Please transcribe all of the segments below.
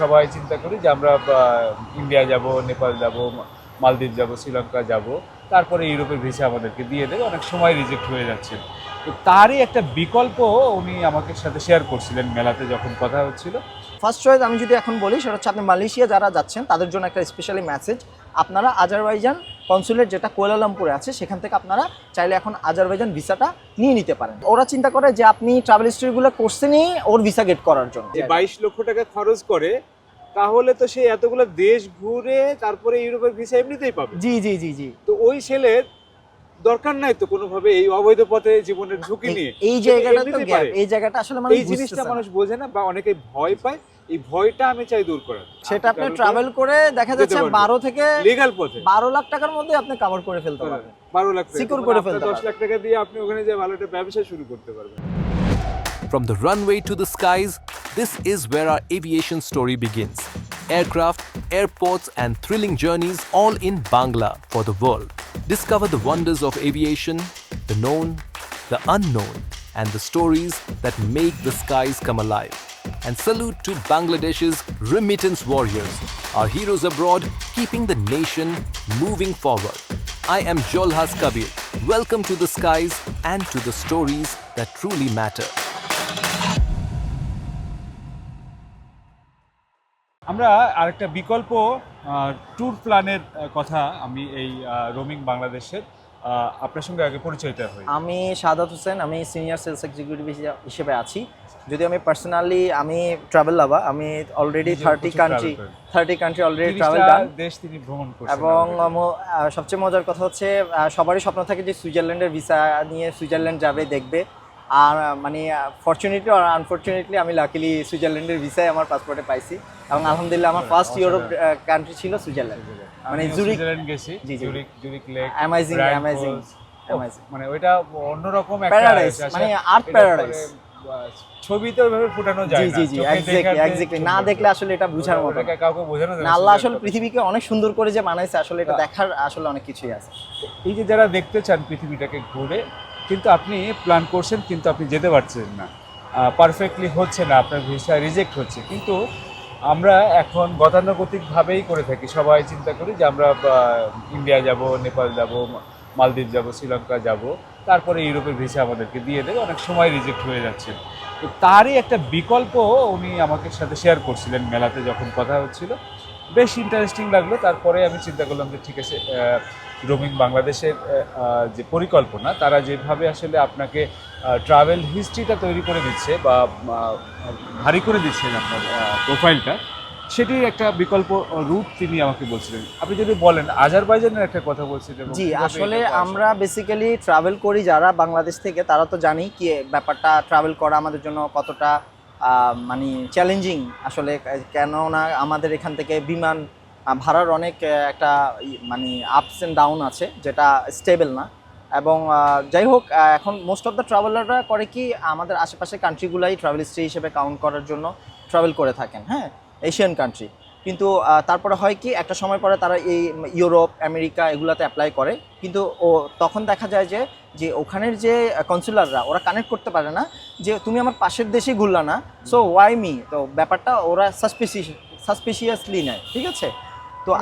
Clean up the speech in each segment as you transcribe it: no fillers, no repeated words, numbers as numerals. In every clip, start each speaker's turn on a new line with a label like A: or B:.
A: সবাই চিন্তা করি যে আমরা ইন্ডিয়া যাব, নেপাল যাব, মালদ্বীপ যাব, শ্রীলঙ্কা যাব, তারপরে ইউরোপের ভিসা আমাদেরকে দিয়ে দেবে, অনেক সময় রিজেক্ট হয়ে যাচ্ছে। তো তারই একটা বিকল্প উনি আমাকে সাথে শেয়ার করছিলেন মেলাতে যখন কথা হচ্ছিল।
B: ফার্স্ট চয়েস আমি যদি এখন বলি সেটা হচ্ছে আপনি মালয়েশিয়া যারা যাচ্ছেন তাদের জন্য একটা স্পেশালি মেসেজ। আপনারা আজারবাইজান কনসুলেট যেটা কুয়ালালামপুরে আছে সেখান থেকে আপনারা চাইলে এখন আজারবাইজান ভিসাটা নিয়ে নিতে পারেন। ওরা চিন্তা করে যে আপনি ট্রাভেল হিস্ট্রিগুলো কোর্সে নিয়ে ওর ভিসা গেট করার জন্য
A: 22 লক্ষ টাকা খরচ করে, তাহলে তো সে এতগুলো দেশ ঘুরে তারপরে ইউরোপের ভিসা এমনিতেই পাবে।
B: জি জি জি জি
A: তো ওই ছেলের দরকার নাই তো কোনোভাবে এই অবৈধ পথে জীবনের ঝুঁকি নিয়ে।
B: এই জায়গাটা তো গ্যাপ, এই জায়গাটা আসলে
A: এই জিনিসটা মানুষ বোঝে না বা অনেকে ভয় পায়। এই ভয়টা আমি চাই দূর করার।
B: সেটা আপনি ট্রাভেল করে দেখা যাচ্ছে 12 থেকে
A: লিগ্যাল পথে
B: 12 লাখ টাকার মধ্যে আপনি কভার করে ফেলতে পারবেন।
A: 12 লাখ
B: সিকিউর করে ফেলতে পারবেন।
A: 10 লাখ টাকা দিয়ে আপনি ওখানে যে ভালো একটা ব্যবসা শুরু করতে পারবেন।
C: From the runway to the skies, this is where our aviation story begins. Aircraft, airports, and thrilling journeys all in Bangla for the world. Discover the wonders of aviation, the known, the unknown, and the stories that make the skies come alive. And salute to Bangladesh's remittance warriors, our heroes abroad keeping the nation moving forward. I am Jolhas Kabir. Welcome to the skies and to the stories that truly matter.
A: আমরা আরেকটা বিকল্প tour প্ল্যানের কথা আমি এই roaming বাংলাদেশের আপনার সঙ্গে আগে পরিচয়টা হই।
B: আমি সাদাত হোসেন, আমি সিনিয়র সেলস এক্সিকিউটিভ হিসেবে আছি। যদি আমি পার্সোনালি আমি ট্রাভেল লাভার, আমি অলরেডি 30 কান্ট্রি অলরেডি ট্রাভেল ডান,
A: দেশ তিনি ভ্রমণ করেছেন।
B: এবং সবচেয়ে মজার কথা হচ্ছে সবারই স্বপ্ন থাকে যে সুইজারল্যান্ডের ভিসা নিয়ে সুইজারল্যান্ড যাবে, দেখবে। আর মানে ফরচুনেটলি আর আনফরচুনেটলি আমি লাকিলি সুইজারল্যান্ডের ভিসায় আমার পাসপোর্টে পাইছি, এবং আলহামদুলিল্লাহ আমার ফার্স্ট ইউরোপ কান্ট্রি ছিল সুইজারল্যান্ড। মানে
A: সুইজারল্যান্ড গেছি, জুরিক লেক,
B: অ্যামেজিং
A: মানে ওইটা অন্যরকম একটা
B: প্যারাডাইস, মানে আর্ট প্যারাডাইস।
A: ছবিতে ওইভাবে ফুটানো যায় না।
B: জি জি এক্স্যাক্টলি না দেখলে আসলে এটা বোঝার মতো
A: কাউকে বোঝানো যায়
B: না। আল্লাহ আসলে পৃথিবীকে অনেক সুন্দর করে যে বানাইছে, আসলে এটা দেখার আসলে অনেক কিছুই আছে।
A: এই যে যারা দেখতে চান পৃথিবীটাকে ঘুরে, কিন্তু আপনি প্ল্যান করছেন কিন্তু আপনি যেতে পারছেন না, পারফেক্টলি হচ্ছে না, আপনার ভিসা রিজেক্ট হচ্ছে। কিন্তু আমরা এখন গতানুগতিকভাবেই করে থাকি। সবাই চিন্তা করি যে আমরা ইন্ডিয়া যাব, নেপাল যাব, মালদ্বীপ যাব, শ্রীলঙ্কা যাব, তারপরে ইউরোপের ভিসা আমাদেরকে দিয়ে দেবে, অনেক সময় রিজেক্ট হয়ে যাচ্ছে। তো তারই একটা বিকল্প উনি আমাকে সাথে শেয়ার করছিলেন মেলাতে যখন কথা হচ্ছিল। বেশ ইন্টারেস্টিং লাগলো। তারপরে আমি চিন্তা করলাম যে ঠিক আছে, রোমিং বাংলাদেশের যে পরিকল্পনা, তারা যেভাবে আসলে আপনাকে ট্রাভেল হিস্ট্রিটা তৈরি করে দিচ্ছে বা ভারী করে দিচ্ছেন আপনার প্রোফাইলটা, সেটির একটা বিকল্প রুট তিনি আমাকে বলছিলেন। আপনি যদি বলেন আজারবাইজানের একটা কথা বলছিলেন।
B: জি, আসলে আমরা বেসিক্যালি ট্রাভেল করি যারা বাংলাদেশ থেকে, তারা তো জানি কি ব্যাপারটা ট্রাভেল করা আমাদের জন্য কতটা মানে চ্যালেঞ্জিং। আসলে কেননা আমাদের এখান থেকে বিমান ভাড়ার অনেক একটা মানে আপস অ্যান্ড ডাউন আছে, যেটা স্টেবল না। এবং যাই হোক, এখন মোস্ট অফ দ্য ট্রাভেলাররা করে কি আমাদের আশেপাশের কান্ট্রিগুলাই ট্রাভেল হিস্ট্রি হিসেবে কাউন্ট করার জন্য ট্রাভেল করে থাকেন, হ্যাঁ, এশিয়ান কান্ট্রি। কিন্তু তারপরে হয় কি একটা সময় পরে তারা এই ইউরোপ, আমেরিকা এগুলাতে অ্যাপ্লাই করে, কিন্তু তখন দেখা যায় যে ওখানের যে কনসুলাররা ওরা কানেক্ট করতে পারে না যে তুমি আমার পাশের দেশে ঘুরলা না, সো ওয়াই মি। তো ব্যাপারটা ওরা সাসপিশিয়াসলি নেয়, ঠিক আছে। তো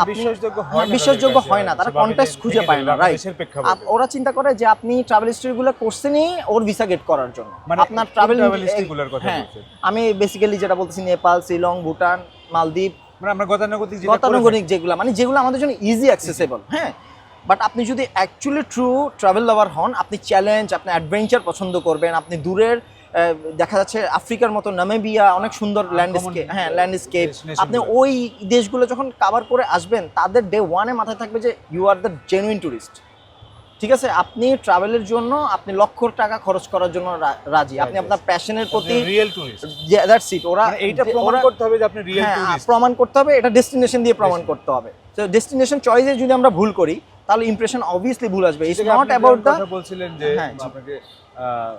B: বিশ্বাসযোগ্য হয় না, তারা কন্টেক্সট খুঁজে পায় না, রাইট। ওরা চিন্তা করে যে আপনি ট্রাভেল হিস্ট্রিগুলো কোর্সে নিয়ে ওর ভিসা গেট করার জন্য আপনার ট্রাভেল হিস্ট্রিগুলোর কথা। হ্যাঁ, আমি বেসিক্যালি যেটা বলতেছি নেপাল, শ্রীলঙ্কা, ভুটান, মালদ্বীপ,
A: মানে আমরা
B: গতানুগতিক যেগুলো, মানে যেগুলো আমাদের জন্য ইজি অ্যাক্সেসেবল, হ্যাঁ। বাট আপনি যদি অ্যাকচুয়ালি ট্রু ট্রাভেল লাভার হন, আপনি চ্যালেঞ্জ, আপনি অ্যাডভেঞ্চার পছন্দ করবেন, আপনি দূরের দেখা যাচ্ছে আফ্রিকার মতো নামিবিয়া, অনেক সুন্দর ল্যান্ডস্কেপ, হ্যাঁ ল্যান্ডস্কেপ, আপনি ওই দেশগুলো যখন কভার করে আসবেন, তাদের ডে ওয়ানে মাথায় থাকবে যে you are the genuine tourist, ঠিক আছে। আপনি ট্রাভেলের জন্য আপনি লক্ষ টাকা খরচ করার জন্য রাজি, আপনি আপনার প্যাশনের প্রতি
A: রিয়েল টুরিস্ট,
B: দ্যাটস ইট। ওরা
A: এইটা প্রমাণ করতে হবে যে আপনি রিয়েল টুরিস্ট,
B: প্রমাণ করতে হবে, এটা ডেস্টিনেশন দিয়ে প্রমাণ করতে হবে। তো ডেস্টিনেশন চয়েসে যদি আমরা ভুল করি তাহলে ইমপ্রেশন অবভিয়াসলি ভুল আসবে। ইটস নট অ্যাবাউট দ্য
A: কথা বলছিলেন যে আপনাকে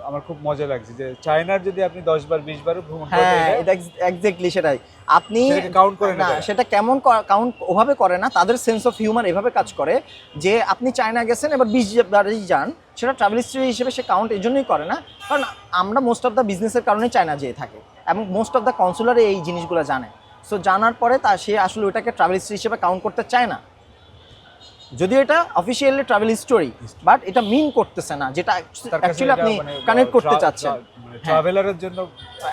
A: আমার খুব মজা লাগছে যে চায়নার যদি আপনি 10 বার 20 বার ভ্রমণ করেন,
B: হ্যাঁ এটা এক্স্যাক্টলি সেটাই। আপনি
A: কাউন্ট করেন
B: না, সেটা কেমন কাউন্ট ওভাবে করে না, তাদের সেন্স অফ হিউমার এভাবে কাজ করে যে আপনি চায়না গেছেন এবার 20 বারই যান, সেটা ট্রাভেল হিস্ট্রি হিসেবে সে কাউন্ট এই জন্যই করে না, কারণ আমরা মোস্ট অফ দ্য বিজনেসের কারণে চায়না যেয়ে থাকে, এবং মোস্ট অফ দ্য কনসুলার এই জিনিসগুলো জানে। সো জানার পরে সে আসলে ওটাকে ট্রাভেল হিস্ট্রি হিসেবে কাউন্ট করতে চায় না, যদিও এটা অফিসিয়ালি ট্রাভেল হিস্টোরি, বাট এটা মিন করতেছে না যেটা অ্যাকচুয়ালি আপনি কানেক্ট করতে চাচ্ছেন।
A: ট্রাভেলারের জন্য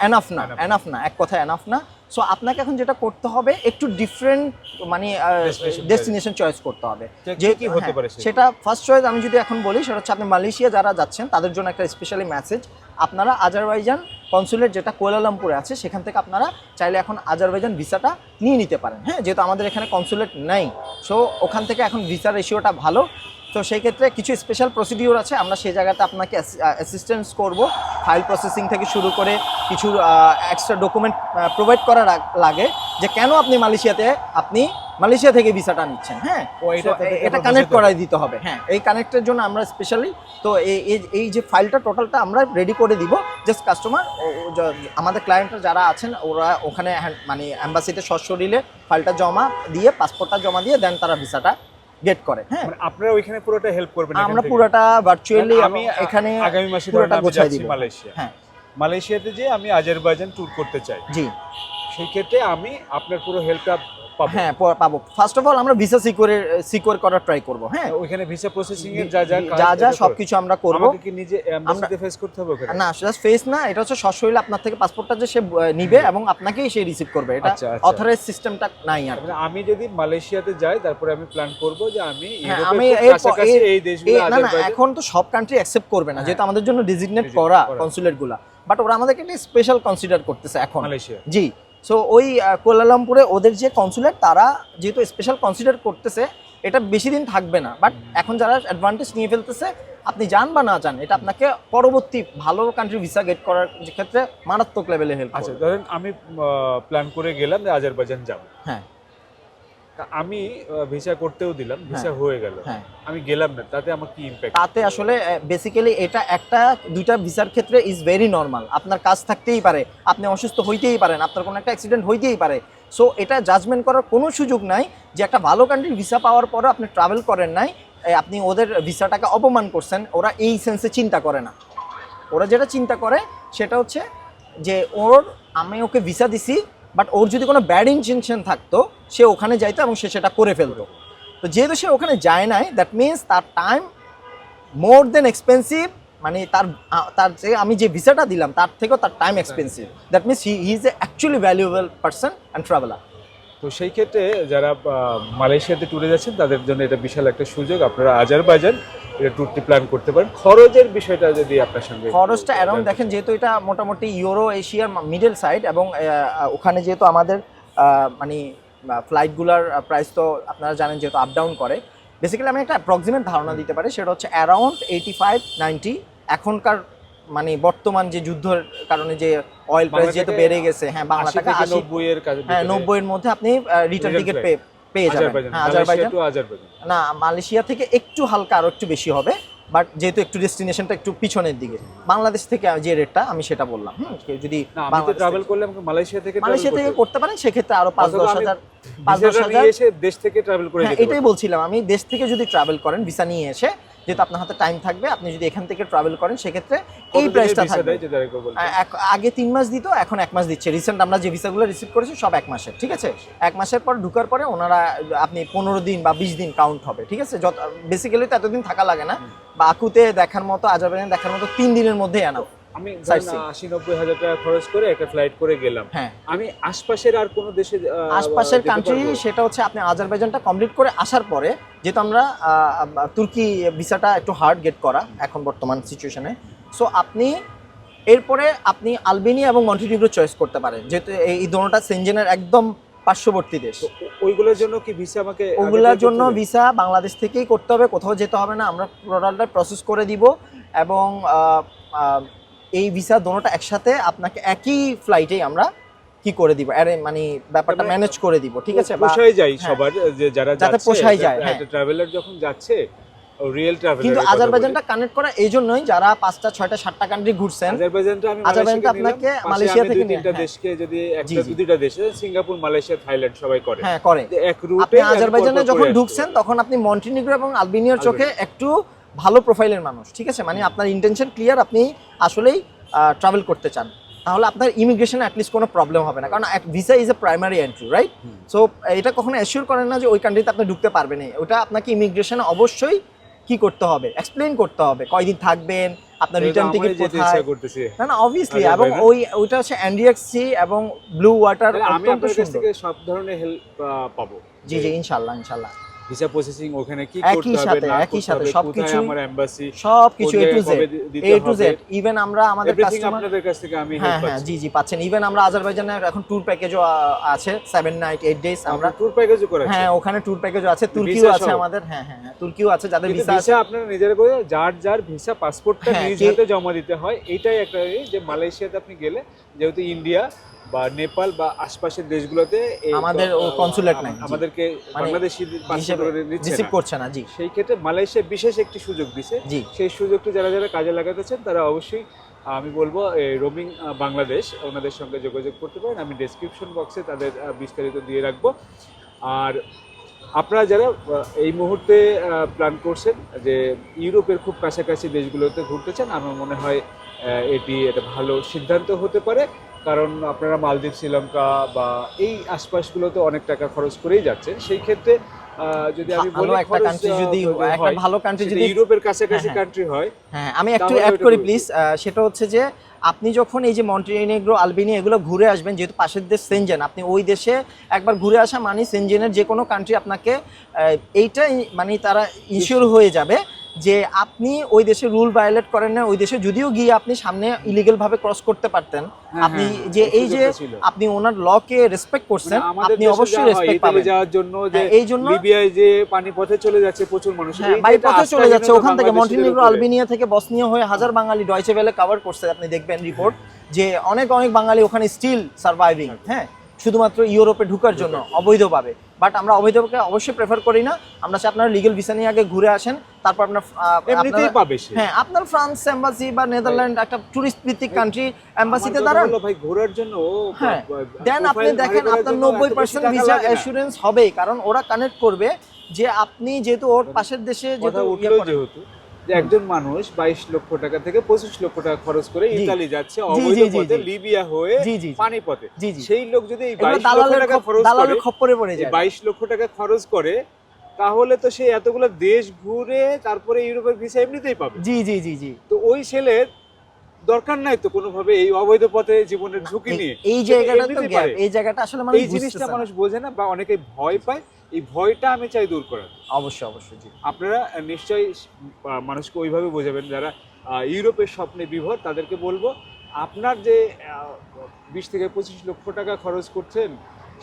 B: এনাফ না, এক কথায় এনাফ না। সো আপনাকে এখন যেটা করতে হবে একটু ডিফারেন্ট মানে ডেস্টিনেশন চয়েস করতে হবে।
A: যে কি হতে পারে
B: সেটা ফার্স্ট চয়েস আমি যদি এখন বলি সেটা হচ্ছে আপনি মালয়েশিয়া যারা যাচ্ছেন তাদের জন্য একটা স্পেশালি মেসেজ, আপনারা আজারবাইজান কনসুলেট যেটা কুয়ালালামপুরে আছে সেখান থেকে আপনারা চাইলে এখন আজারবাইজান ভিসাটা নিয়ে নিতে পারেন। হ্যাঁ, যেহেতু আমাদের এখানে কনসুলেট নেই, সো ওখান থেকে এখন ভিসা রেশিওটা ভালো। তো সেই ক্ষেত্রে কিছু স্পেশাল প্রসিডিওর আছে, আমরা সেই জায়গাতে আপনাকে অ্যাসিস্ট্যান্স করব। ফাইল প্রসেসিং থেকে শুরু করে কিছু এক্সট্রা ডকুমেন্ট প্রোভাইড করা লাগে যে কেন আপনি মালয়েশিয়া থেকে ভিসাটা নিচ্ছেন। হ্যাঁ, এটা কানেক্ট করাই দিতে হবে। হ্যাঁ, এই কানেক্টের জন্য আমরা স্পেশালি তো এই যে ফাইলটা টোটালটা আমরা রেডি করে দিব। জাস্ট কাস্টমার আমাদের ক্লায়েন্টরা যারা আছেন ওরা ওখানে মানে অ্যাম্বাসিতে সশরীরে ফাইলটা জমা দিয়ে, পাসপোর্টটা জমা দিয়ে দেন তারা ভিসাটা গেট করে। হ্যাঁ,
A: মানে আপনারা ওইখানে পুরোটা হেল্প করবেন?
B: আমরা পুরোটা ভার্চুয়ালি
A: আমি
B: এখানে
A: আগামী মাসে
B: পুরোটা গোছাই দিব।
A: মালয়েশিয়া,
B: হ্যাঁ,
A: মালয়েশিয়াতে যে আমি আজারবাইজান ট্যুর করতে চাই,
B: জি,
A: সেই ক্ষেত্রে আমি আপনার পুরো হেল্পটা পাবো?
B: হ্যাঁ, পাবো। ফার্স্ট অফ অল আমরা ভিসা সিকিউর করার ট্রাই করব। হ্যাঁ,
A: ওইখানে ভিসা প্রসেসিং এর
B: যা সবকিছু আমরা করব।
A: আমাকে কি নিজে এমবাসিতে ফেস করতে হবে ওখানে?
B: না, জাস্ট ফেস না, এটা হচ্ছে সশরীরে আপনার থেকে পাসপোর্টটা যে সে নিবে এবং আপনাকেই সে রিসিভ করবে। এটা অথরাইজ সিস্টেমটা নাই আর।
A: মানে আমি যদি মালয়েশিয়াতে যাই তারপরে আমি প্ল্যান করব যে আমি
B: কাছাকাছি
A: এই দেশগুলো আজারবাইজান।
B: এখন তো সব কান্ট্রি অ্যাকসেপ্ট করবে না, যেহেতু আমাদের জন্য ডেজিগনেট করা কনসুলেটগুলো, বাট ওরা আমাদেরকে একটা স্পেশাল কনসিডার করতেছে এখন
A: মালয়েশিয়া।
B: জি, সো ওই কুয়ালালামপুরে ওদের যে কনসুলেট তারা যেহেতু স্পেশাল কনসিডার করতেছে, এটা বেশি দিন থাকবে না। বাট এখন যারা অ্যাডভান্টেজ নিয়ে ফেলতেছে, আপনি যান বা না যান, এটা আপনাকে পরবর্তী ভালো কান্ট্রি ভিসা গেট করার ক্ষেত্রে মারাত্মক লেভেলে হেল্প করবে।
A: আচ্ছা, ধরেন আমি প্ল্যান করে গেলাম যে আজারবাইজান যাব।
B: হ্যাঁ,
A: আমি ভিসা করতেও দিলাম, ভিসা হয়ে গেল,
B: হ্যাঁ,
A: আমি গেলাম না, তাতে আমার কি ইমপ্যাক্ট?
B: তাতে আসলে বেসিক্যালি এটা একটা দুইটা ভিসার ক্ষেত্রে ইজ ভেরি নর্মাল। আপনার কাজ থাকতেই পারে, আপনি অসুস্থ হইতেই পারেন, আপনার কোনো একটা অ্যাক্সিডেন্ট হইতেই পারে। সো এটা জাজমেন্ট করার কোনো সুযোগ নাই যে একটা ভালো কান্ট্রির ভিসা পাওয়ার পরও আপনি ট্রাভেল করেন নাই, আপনি ওদের ভিসাটাকে অপমান করছেন। ওরা এই সেন্সে চিন্তা করে না। ওরা যেটা চিন্তা করে সেটা হচ্ছে যে আমি ওকে ভিসা দিছি, বাট ওর যদি কোনো ব্যাড ইনটেনশন থাকতো সে ওখানে যাইতো এবং সে সেটা করে ফেলতো। তো যেহেতু সে ওখানে যায় নাই, দ্যাট মিনস তার টাইম মোর দেন এক্সপেন্সিভ। মানে তার যে আমি যে ভিসাটা দিলাম তার থেকেও তার time expensive. That means he is a actually valuable person and traveller.
A: তো সেই ক্ষেত্রে যারা মালয়েশিয়াতে ট্যুরে যাচ্ছেন তাদের জন্য এটা বিশাল একটা সুযোগ। আপনারা আজারবাইজান এটা ট্যুরটি প্ল্যান করতে পারেন। খরচের বিষয়টা যদি আপনার সঙ্গে
B: খরচটা অ্যারাউন্ড দেখেন, যেহেতু এটা মোটামুটি ইউরো এশিয়ার মিডল সাইড এবং ওখানে যেহেতু আমাদের মানে ফ্লাইটগুলোর প্রাইস তো আপনারা জানেন যেহেতু আপ ডাউন করে, বেসিক্যালি আমি একটা অ্যাপ্রক্সিমেট ধারণা দিতে পারি, সেটা হচ্ছে অ্যারাউন্ড 85-90। এখনকার মানে বর্তমান যে যুদ্ধের কারণে যে অয়েল প্রাইস যেহেতু বেড়ে গেছে, হ্যাঁ, বাংলা টাকা
A: 90 এর কাছে,
B: হ্যাঁ, 90 এর মধ্যে আপনি রিটার্ন টিকিট পেয়ে যাবেন। হ্যাঁ, আজারবাইজান না, মালয়েশিয়া থেকে একটু হালকা আরো একটু বেশি হবে, বাট যেহেতু একটু ডেস্টিনেশনটা একটু পিছনের দিকে, বাংলাদেশ থেকে যে রেটটা আমি সেটা বললাম। কেউ যদি
A: ট্রাভেল করলে আমাকে মালয়েশিয়া থেকে
B: করতে পারেন, সেক্ষেত্রে আরো 5-10 হাজার
A: এসে দেশ থেকে ট্রাভেল করে যেতে।
B: এটাই বলছিলাম, আমি দেশ থেকে যদি ট্রাভেল করেন ভিসা নিয়ে এসে, যেহেতু আপনার হাতে টাইম থাকবে, আপনি যদি এখান থেকে ট্রাভেল করেন সেক্ষেত্রে এই প্রাইসটা থাকবে। আগে 3 মাস দিত, এখন 1 মাস দিচ্ছে। রিসেন্ট আমরা যে ভিসাগুলো রিসিভ করেছি সব 1 মাসের, ঠিক আছে? 1 মাসের পর ঢুকার পরে ওনারা আপনি 15 দিন বা 20 দিন কাউন্ট হবে, ঠিক আছে? বেসিক্যালি তো এতদিন থাকা লাগে না। বা আকুতে দেখার মতো, আজারবাইজান দেখার মতো 3 দিনের মধ্যেই আনা।
A: আমি 80-90 হাজার টাকা খরচ করে একটা ফ্লাইট করে গেলাম,
B: হ্যাঁ,
A: আমি আশপাশের আর কোনো দেশে
B: আশপাশের কান্ট্রি, সেটা হচ্ছে আপনি আজারবাইজানটা কমপ্লিট করে আসার পরে, যেহেতু আমরা তুর্কি ভিসাটা একটু হার্ড গেট করা এখন বর্তমান সিচুয়েশনে, সো আপনি এরপরে আপনি আলবেনিয়া এবং মন্টিনিগ্রো চয়েস করতে পারেন, যেহেতু এই দুটোটা সেনজেনের একদম পার্শ্ববর্তী দেশ।
A: ওইগুলোর জন্য কি ভিসা আমাকে?
B: ওগুলোর জন্য ভিসা বাংলাদেশ থেকেই করতে হবে, কোথাও যেতে হবে না। আমরা টোটালটা প্রসেস করে দিব এবং এই ভিসা দুটোটা একসাথে আপনাকে একই ফ্লাইটেই আমরা কি করে দিব, মানে ব্যাপারটা ম্যানেজ করে দিব, ঠিক আছে?
A: পোষায় যায় সবার, যে যারা
B: যাতে পোষায় যায়। হ্যাঁ,
A: ট্রাভেলার যখন যাচ্ছে রিয়েল ট্রাভেলার।
B: কিন্তু আজারবাইজানটা কানেক্ট করা এই জন্যই, যারা 5টা 6টা 7টা কান্ট্রি ঘুরছেন, আজারবাইজানটা আপনাকে মালয়েশিয়া থেকে
A: 2-3টা দেশকে, যদি একটা 2-2টা দেশে, সিঙ্গাপুর, মালয়েশিয়া, থাইল্যান্ড সবাই করে,
B: হ্যাঁ করে।
A: এক রুটে
B: আপনি আজারবাইজানে যখন ঢুকছেন তখন আপনি মন্টিনিগ্রো এবং আলবেনিয়ার চোখে একটু ভালো প্রোফাইলের মানুষ, ঠিক আছে? মানে আপনার ইন্টেনশন ক্লিয়ার, আপনি আসলেই ট্রাভেল করতে চান। তাহলে আপনার ইমিগ্রেশনে অ্যাটলিস্ট কোনো প্রবলেম হবে না, কারণ visa is a primary entry, right? So এটা কখনো অ্যাসিওর করে না যে ওই কান্ট্রিতে আপনি ঢুকতে পারবেন না। ওটা আপনাকে ইমিগ্রেশনে অবশ্যই কি করতে হবে, এক্সপ্লেইন করতে হবে কয়দিন থাকবেন, আপনার রিটার্ন টিকিট কোথায়।
A: করতেছি
B: না না অবভিয়াসলি,
A: আচ্ছা,
B: এবং
A: ভাই না?
B: ওইটা হচ্ছে এনডিএক্সি এবং ব্লু ওয়াটার,
A: তাহলে আমি
B: অত্যন্ত
A: আপনার কাছ
B: সুন্দর।
A: থেকে সব ধরনের হেল্প পাবো।
B: জি জি, ইনশাআল্লাহ ইনশাআল্লাহ।
A: ভিসা প্রসেসিং ওখানে কি
B: একই
A: করতে হবে
B: সাথে
A: না
B: একই
A: করতে
B: সাথে
A: হবে,
B: সবকিছু,
A: কোথায় আমার এমবাসি,
B: সবকিছু এ টু জেড,
A: দিতে
B: এ টু
A: হবে,
B: জেড। ইভেন আমরা আমাদের
A: এভরিথিং
B: কাস্টমার,
A: আপনাদের কাছ থেকে আমি
B: হ্যাঁ
A: হেল্প
B: হ্যাঁ
A: পাচ্ছি।
B: জি জি পাচ্ছেন। ইভেন আমরা আজারবাইজানের এখন ট্যুর প্যাকেজও আছে 7 নাইট 8 ডেজ আমরা।
A: আমরা ট্যুর প্যাকেজও করাচ্ছি।
B: হ্যাঁ ওখানে ট্যুর প্যাকেজও আছে, তুর্কিও
A: ভিসা
B: আছে
A: সহ?
B: আমাদের। হ্যাঁ হ্যাঁ হ্যাঁ, তুর্কিও আছে যাদের
A: কিন্তু
B: ভিসা আছে।
A: ভিসা আপনারা নিজেরা করে যার ভিসা পাসপোর্টটা
B: হ্যাঁ,
A: নিজ
B: কে-
A: হাতে জমা দিতে হয়। এইটাই একটা যে মালয়েশিয়াতে আপনি গেলে যেহেতু ইন্ডিয়া বা নেপাল বা আশপাশের দেশগুলোতে
B: আমাদের ও consulate নাই, জি।
A: আমাদেরকে
B: মানে
A: বাংলাদেশি
B: হিসেবে
A: নিচ্ছে
B: রিসিভ
A: না।
B: করছে না, জি
A: সেই ক্ষেত্রে মালয়েশিয়া বিশেষ একটি সুযোগ দিছে।
B: জি।
A: সেই সুযোগটি যারা যারা কাজে লাগাতে চান তারা অবশ্যই আমি বলবো রোমিং বাংলাদেশ ওনাদের সঙ্গে যোগাযোগ করতে পারেন। আমি ডেসক্রিপশন বক্সে তাদের বিস্তারিত দিয়ে রাখবো। আর আপনারা যারা এই মুহূর্তে প্ল্যান করছেন যে ইউরোপের খুব কাছাকাছি দেশগুলোতে ঘুরতে চান, আমার মনে হয় এটি একটা ভালো সিদ্ধান্ত হতে পারে। কারণ আপনারা মালদ্বীপ, শ্রীলঙ্কা বা এই আশপাশগুলোতে অনেক টাকা খরচ করেই যাচ্ছেন। সেই ক্ষেত্রে যদি আমি
B: ভালো
A: বলি
B: একটা কান্ট্রি যদি একটা ভালো কান্ট্রি যদি
A: ইউরোপের কাছাকাছি
B: হ্যাঁ,
A: কান্ট্রি হয়,
B: হ্যাঁ আমি একটু
A: তাহলে
B: অ্যাড
A: ওটা
B: করি
A: বলছি।
B: প্লিজ। সেটা হচ্ছে যে আপনি যখন এই যে মন্টিনেগ্রো, আলবেনিয়া এগুলো ঘুরে আসবেন, যেহেতু পাশের দেশ সেনজেন, আপনি ওই দেশে একবার ঘুরে আসা মানে সেনজেনের যে কোনো কান্ট্রি আপনাকে এইটা মানে তারা ইনশিওর হয়ে যাবে যে আপনি ওই দেশে রুল ভায়োলেট করেন না। ওই দেশে যদিও গিয়ে আপনি সামনে ইলিগেল ভাবে ক্রস করতে পারতেন,
A: হ্যাঁ,
B: আপনি
A: হ্যাঁ,
B: যে
A: এই
B: এই যে
A: সুযোগটা ছিল।
B: আপনি ওনার লকে রেসপেক্ট করছেন,
A: মানে আমাদের
B: আপনি
A: দেশে
B: অবশ্যই
A: যা হয়,
B: রেসপেক্ট
A: ইতালি
B: পাবেন।
A: যাওয়ার জন্য যে
B: হ্যাঁ, এই জন্য
A: লিবিয়ায় যে পানি পথে চলে যাচ্ছে প্রচুর মানুষ,
B: হ্যাঁ
A: এই যে
B: বাই
A: এটা
B: পথে
A: আস্থা
B: চলে যাচ্ছে
A: হীনতা
B: ওখান থেকে।
A: বাংলাদেশিদের
B: মন্টিনেগ্রো,
A: উপরে।
B: আলবেনিয়া থেকে বসনিয়া হয়ে হাজার বাঙালি ডয়চে ভেলে কভার করছে, আপনি দেখবেন রিপোর্ট যে অনেক অনেক বাঙালি ওখানে স্টিল সার্ভাইভিং, হ্যাঁ শুধুমাত্র ইউরোপে ঢুকার জন্য অবৈধভাবে। বাট আমরা অবৈধভাবে অবশ্যই প্রেফার করি না। আমরা চাই আপনারা লিগ্যাল ভিসা নিয়ে আগে ঘুরে আসেন, তারপর আপনার
A: এমনিতেই পাবে সে।
B: হ্যাঁ আপনার ফ্রান্স এম্বাসি বা নেদারল্যান্ড একটা টুরিস্ট ভিত্তিক কান্ট্রি, এম্বাসিতে
A: আমার কথা
B: দাঁড়ান।
A: হলো ভাই ঘোরার জন্য
B: হ্যাঁ দেন আপনি
A: profile
B: দেখেন
A: ভারী করার
B: আপনার
A: জন্য এত বেশি
B: 90%
A: টাকা
B: ভিসা
A: লাগে না।
B: অ্যাসুরেন্স হবেই, কারণ ওরা কানেক্ট করবে যে আপনি যেহেতু ওর পাশের দেশে
A: কথা
B: যেহেতু ইয়ে
A: উঠলো
B: করেন।
A: যেহেতু যে একজন মানুষ 22 লক্ষ টাকা থেকে 25 লক্ষ টাকা খরচ করে
B: জি।
A: ইতালি যাচ্ছে
B: জি,
A: অবৈধ
B: জি, জি,
A: পথে,
B: জি।
A: লিবিয়া হয়ে
B: জি, জি, জি।
A: পানি পথে।
B: জি, জি।
A: সেই লোক যদি এই
B: এগুলো
A: 22 লক্ষ টাকা খরচ করে,
B: দালালের খপ্পরে পড়ে
A: এই
B: যায়।
A: 22 লক্ষ টাকা খরচ করে, তাহলে তো সে এতগুলো দেশ ঘুরে তারপরে ইউরোপের ভিসা এমনিতেই পাবে।
B: জি জি জি জি।
A: তো ওই ছেলের দরকার নাই তো কোনোভাবে এই অবৈধ পথে জীবনের ঝুঁকি নিয়ে।
B: এই
A: সে তো
B: জায়গাটা তো
A: এমনিতেই
B: গ্যাপ,
A: পারে।
B: এই জায়গাটা আসলে মানুষ
A: এই জিনিসটা
B: বুঝতেছে না।
A: মানুষ বোঝে না বা অনেকে ভয় পায়। এই ভয়টা আমি চাই দূর করার।
B: অবশ্যই অবশ্যই জি।
A: আপনারা নিশ্চয়ই মানুষকে ওইভাবে বোঝাবেন যারা ইউরোপের স্বপ্নে বিভোর। তাদেরকে বলবো আপনার যে 20 থেকে 25 লক্ষ টাকা খরচ করছেন,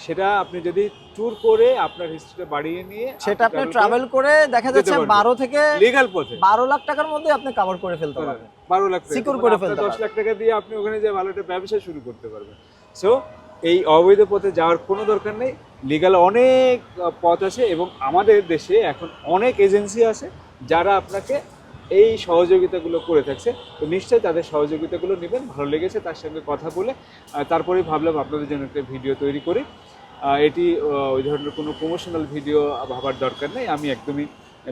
A: সেটা আপনি যদি ট্যুর করে আপনার হিস্ট্রিটা বাড়িয়ে নিয়ে
B: সেটা আপনি ট্রাভেল করে দেখা যাচ্ছে
A: পারবেন।
B: 12 থেকে
A: লিগ্যাল পথে
B: 12 লাখ টাকার মধ্যে আপনি কভার করে ফেলতে পারবেন।
A: 12 লাখ টাকা
B: Secure
A: মানে
B: করে
A: আপনার
B: ফেলতে
A: 10 লাখ টাকা দিয়ে আপনি ওখানে যে ভালো একটা ব্যবসা শুরু করতে পারবেন। সো এই অবৈধ পথে যাওয়ার কোনো দরকার নেই। লিগ্যাল অনেক পথ আছে এবং আমাদের দেশে এখন অনেক এজেন্সি আছে যারা আপনাকে এই সহযোগিতাগুলো করে থাকছে। তো নিশ্চয়ই তাদের সহযোগিতাগুলো নেবেন। ভালো লেগেছে তার সঙ্গে কথা বলে, তারপরেই ভাবলাম আপনাদের জন্য একটা ভিডিও তৈরি করি। এটি ওই ধরনের কোনো প্রমোশনাল ভিডিও ভাবার দরকার নেই। আমি একদমই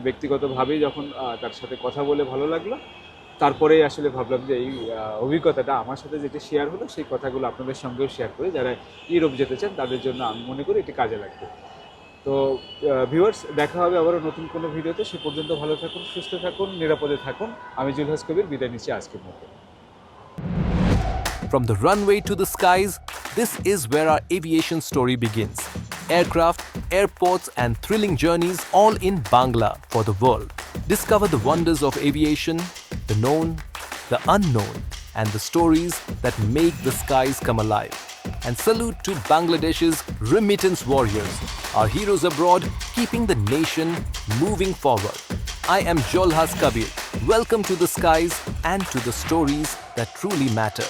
A: ব্যক্তিগতভাবেই যখন তার সাথে কথা বলে ভালো লাগলো, তারপরেই আসলে ভাবলাম যে এই অভিজ্ঞতাটা আমার সাথে যেটা শেয়ার হলো সেই কথাগুলো আপনাদের সঙ্গেও শেয়ার করে যারা ইউরোপ যেতে চান তাদের জন্য আমি মনে করি এটি কাজে লাগবে। তো ভিউয়ার্স, দেখা হবে আবারও নতুন কোনো ভিডিওতে। সে পর্যন্ত ভালো থাকুন, সুস্থ থাকুন, নিরাপদে থাকুন। আমি জুলহাস কবির বিদায় নিচ্ছি আজকের মতো।
C: From the runway to the skies, this is where our aviation story begins. Aircraft, airports, and thrilling journeys all in Bangla for the world. Discover the wonders of aviation, the known, the unknown, and the stories that make the skies come alive. And salute to Bangladesh's remittance warriors, our heroes abroad keeping the nation moving forward. I am Jolhas Kabir. Welcome to the skies and to the stories that truly matter.